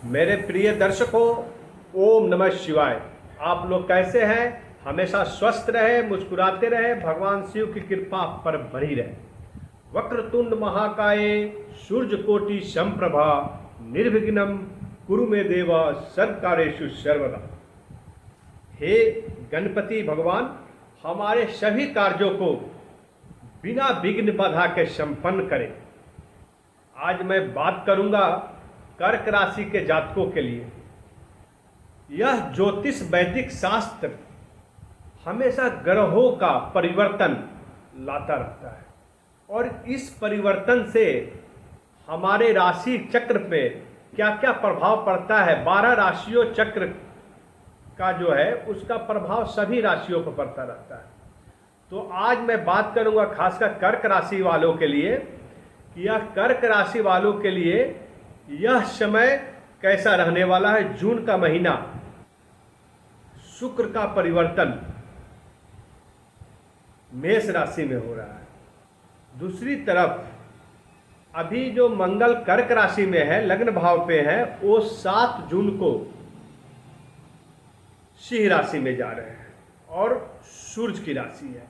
मेरे प्रिय दर्शकों, ओम नमः शिवाय। आप लोग कैसे हैं? हमेशा स्वस्थ रहे, मुस्कुराते रहे, भगवान शिव की कृपा पर बनी रहे। वक्रतुंड महाकाय सूर्यकोटि समप्रभा निर्विघ्नं कुरु मे देव सर्वकार्येषु सर्वदा। हे गणपति भगवान, हमारे सभी कार्यों को बिना विघ्न बाधा के संपन्न करें। आज मैं बात करूंगा कर्क राशि के जातकों के लिए। यह ज्योतिष वैदिक शास्त्र हमेशा ग्रहों का परिवर्तन लाता रहता है और इस परिवर्तन से हमारे राशि चक्र पे क्या क्या प्रभाव पड़ता है। 12 राशियों चक्र का जो है उसका प्रभाव सभी राशियों पर पड़ता रहता है। तो आज मैं बात करूंगा खासकर कर्क राशि वालों के लिए कि यह कर्क राशि वालों के लिए यह समय कैसा रहने वाला है। जून का महीना, शुक्र का परिवर्तन मेष राशि में हो रहा है। दूसरी तरफ अभी जो मंगल कर्क राशि में है, लग्न भाव पे है, वो 7 जून को सिंह राशि में जा रहे हैं और सूर्य की राशि है।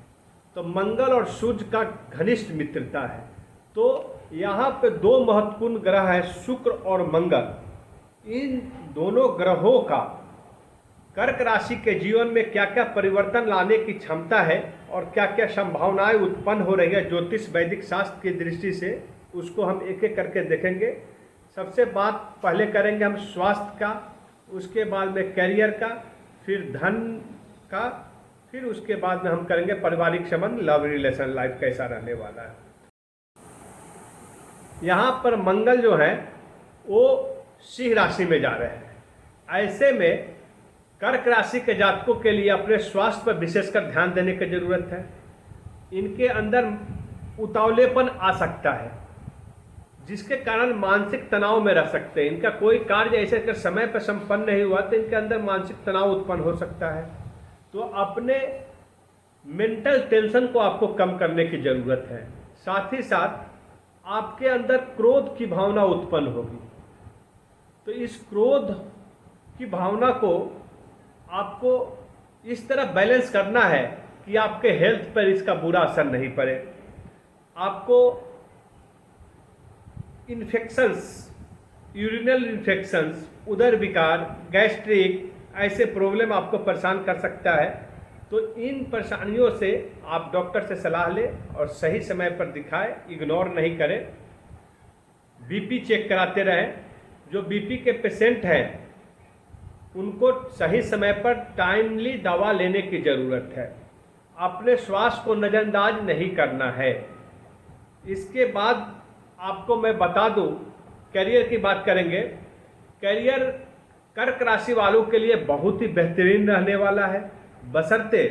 तो मंगल और सूर्य का घनिष्ठ मित्रता है। तो यहाँ पे 2 महत्वपूर्ण ग्रह हैं, शुक्र और मंगल। इन दोनों ग्रहों का कर्क राशि के जीवन में क्या क्या परिवर्तन लाने की क्षमता है और क्या क्या संभावनाएं उत्पन्न हो रही है ज्योतिष वैदिक शास्त्र की दृष्टि से, उसको हम एक एक करके देखेंगे। सबसे बात पहले करेंगे हम स्वास्थ्य का, उसके बाद में करियर का, फिर धन का, फिर उसके बाद में हम करेंगे पारिवारिक संबंध, लव रिलेशन लाइफ कैसा रहने वाला है। यहाँ पर मंगल जो है वो सिंह राशि में जा रहे हैं। ऐसे में कर्क राशि के जातकों के लिए अपने स्वास्थ्य पर विशेषकर ध्यान देने की जरूरत है। इनके अंदर उतावलेपन आ सकता है जिसके कारण मानसिक तनाव में रह सकते हैं। इनका कोई कार्य ऐसे अगर समय पर संपन्न नहीं हुआ तो इनके अंदर मानसिक तनाव उत्पन्न हो सकता है। तो अपने मेंटल टेंशन को आपको कम करने की जरूरत है। साथ ही साथ आपके अंदर क्रोध की भावना उत्पन्न होगी। तो इस क्रोध की भावना को आपको इस तरह बैलेंस करना है कि आपके हेल्थ पर इसका बुरा असर नहीं पड़े। आपको इन्फेक्शंस, यूरिनल इन्फेक्शंस, उदर विकार, गैस्ट्रिक, ऐसे प्रॉब्लम आपको परेशान कर सकता है। तो इन परेशानियों से आप डॉक्टर से सलाह लें और सही समय पर दिखाएं, इग्नोर नहीं करें। बीपी चेक कराते रहें। जो बीपी के पेशेंट हैं उनको सही समय पर टाइमली दवा लेने की ज़रूरत है। अपने स्वास्थ्य को नज़रअंदाज नहीं करना है। इसके बाद आपको मैं बता दूं, करियर की बात करेंगे। करियर कर्क राशि वालों के लिए बहुत ही बेहतरीन रहने वाला है, बशर्ते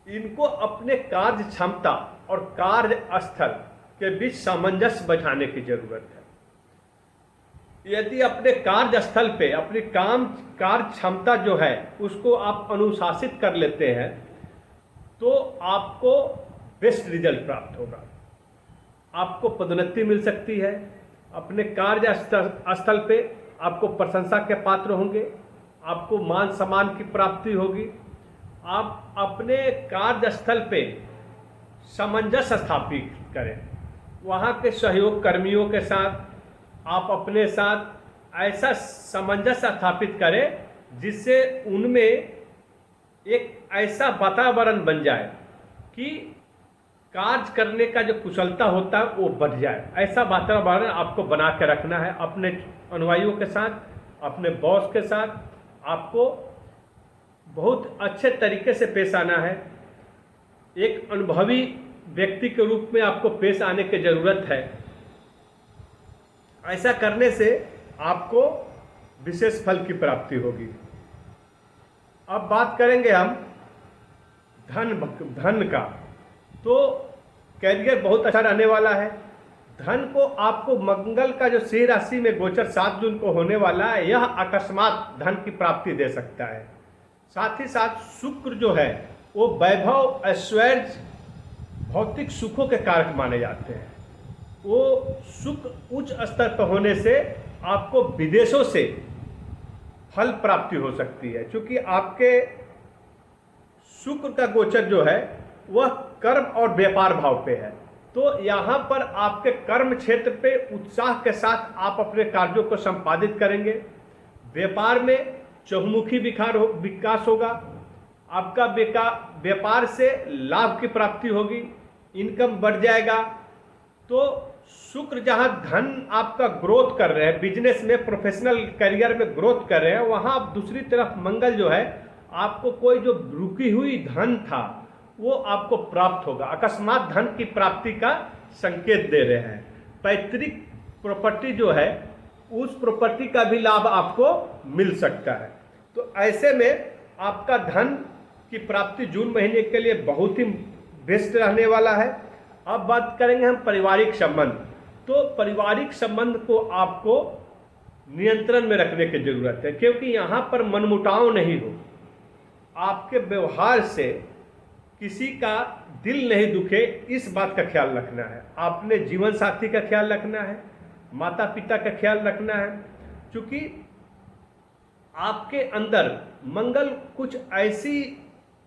इनको अपने कार्य क्षमता और कार्य स्थल के बीच सामंजस्य बैठाने की जरूरत है। यदि अपने कार्य स्थल पे अपनी कार्य क्षमता जो है उसको आप अनुशासित कर लेते हैं तो आपको बेस्ट रिजल्ट प्राप्त होगा। आपको पदोन्नति मिल सकती है। अपने कार्य स्थल पे आपको प्रशंसा के पात्र होंगे। आपको मान सम्मान की प्राप्ति होगी। आप अपने कार्यस्थल पे सामंजस्य स्थापित करें। वहाँ के सहयोग कर्मियों के साथ आप अपने साथ ऐसा सामंजस्य स्थापित करें जिससे उनमें एक ऐसा वातावरण बन जाए कि कार्य करने का जो कुशलता होता है वो बढ़ जाए। ऐसा वातावरण आपको बना के रखना है। अपने अनुयायियों के साथ, अपने बॉस के साथ आपको बहुत अच्छे तरीके से पेश आना है। एक अनुभवी व्यक्ति के रूप में आपको पेश आने की ज़रूरत है। ऐसा करने से आपको विशेष फल की प्राप्ति होगी। अब बात करेंगे हम धन का। तो कैरियर बहुत अच्छा रहने वाला है। धन को आपको मंगल का जो सिंह राशि में गोचर 7 जून को होने वाला है, यह अकस्मात धन की प्राप्ति दे सकता है। साथ ही साथ शुक्र जो है वो वैभव, ऐश्वर्य, भौतिक सुखों के कारक माने जाते हैं। वो शुक्र उच्च स्तर पर होने से आपको विदेशों से फल प्राप्ति हो सकती है, क्योंकि आपके शुक्र का गोचर जो है वह कर्म और व्यापार भाव पे है। तो यहाँ पर आपके कर्म क्षेत्र पे उत्साह के साथ आप अपने कार्यों को संपादित करेंगे। व्यापार में चहुमुखी विकास होगा। आपका व्यापार से लाभ की प्राप्ति होगी, इनकम बढ़ जाएगा। तो शुक्र जहाँ धन आपका ग्रोथ कर रहे हैं, बिजनेस में प्रोफेशनल करियर में ग्रोथ कर रहे हैं, वहाँ आप दूसरी तरफ मंगल जो है आपको कोई जो रुकी हुई धन था वो आपको प्राप्त होगा। अकस्मात धन की प्राप्ति का संकेत दे रहे हैं। पैतृक प्रॉपर्टी जो है उस प्रॉपर्टी का भी लाभ आपको मिल सकता है। तो ऐसे में आपका धन की प्राप्ति जून महीने के लिए बहुत ही बेस्ट रहने वाला है। अब बात करेंगे हम पारिवारिक संबंध। तो पारिवारिक संबंध को आपको नियंत्रण में रखने की जरूरत है, क्योंकि यहाँ पर मनमुटाव नहीं हो, आपके व्यवहार से किसी का दिल नहीं दुखे, इस बात का ख्याल रखना है। आपने जीवन साथी का ख्याल रखना है, माता पिता का ख्याल रखना है, क्योंकि आपके अंदर मंगल कुछ ऐसी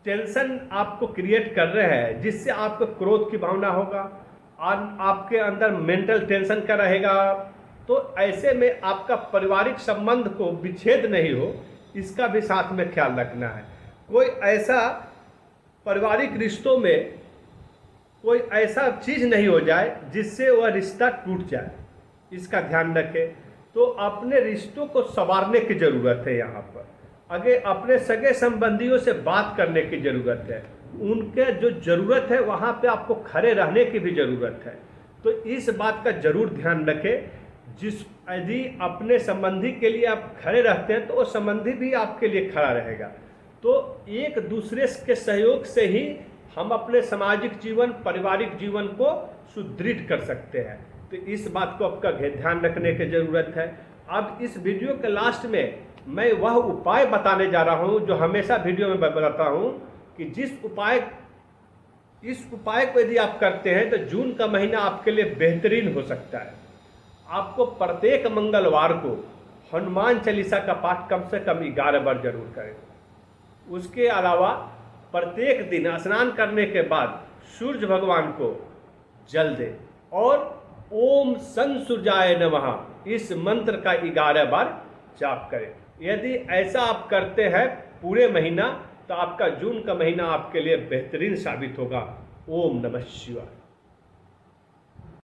टेंशन आपको क्रिएट कर रहे हैं जिससे आपको क्रोध की भावना होगा और आपके अंदर मेंटल टेंशन का रहेगा। तो ऐसे में आपका पारिवारिक संबंध को विच्छेद नहीं हो, इसका भी साथ में ख्याल रखना है। कोई ऐसा पारिवारिक रिश्तों में कोई ऐसा चीज़ नहीं हो जाए जिससे वह रिश्ता टूट जाए, इसका ध्यान रखें। तो अपने रिश्तों को संवारने की ज़रूरत है। यहाँ पर आगे अपने सगे संबंधियों से बात करने की ज़रूरत है, उनके जो ज़रूरत है वहाँ पे आपको खड़े रहने की भी ज़रूरत है। तो इस बात का ज़रूर ध्यान रखें। यदि अपने संबंधी के लिए आप खड़े रहते हैं तो वो संबंधी भी आपके लिए खड़ा रहेगा। तो एक दूसरे के सहयोग से ही हम अपने सामाजिक जीवन, पारिवारिक जीवन को सुदृढ़ कर सकते हैं। तो इस बात को आपका ध्यान रखने की ज़रूरत है। अब इस वीडियो के लास्ट में मैं वह उपाय बताने जा रहा हूं जो हमेशा वीडियो में बताता हूं कि इस उपाय को यदि आप करते हैं तो जून का महीना आपके लिए बेहतरीन हो सकता है। आपको प्रत्येक मंगलवार को हनुमान चालीसा का पाठ कम से कम 11 बार जरूर करें। उसके अलावा प्रत्येक दिन स्नान करने के बाद सूर्य भगवान को जल दें और ओम सन सूर्याय नमः इस मंत्र का 11 बार जाप करें। यदि ऐसा आप करते हैं पूरे महीना तो आपका जून का महीना आपके लिए बेहतरीन साबित होगा। ओम नमः शिवाय।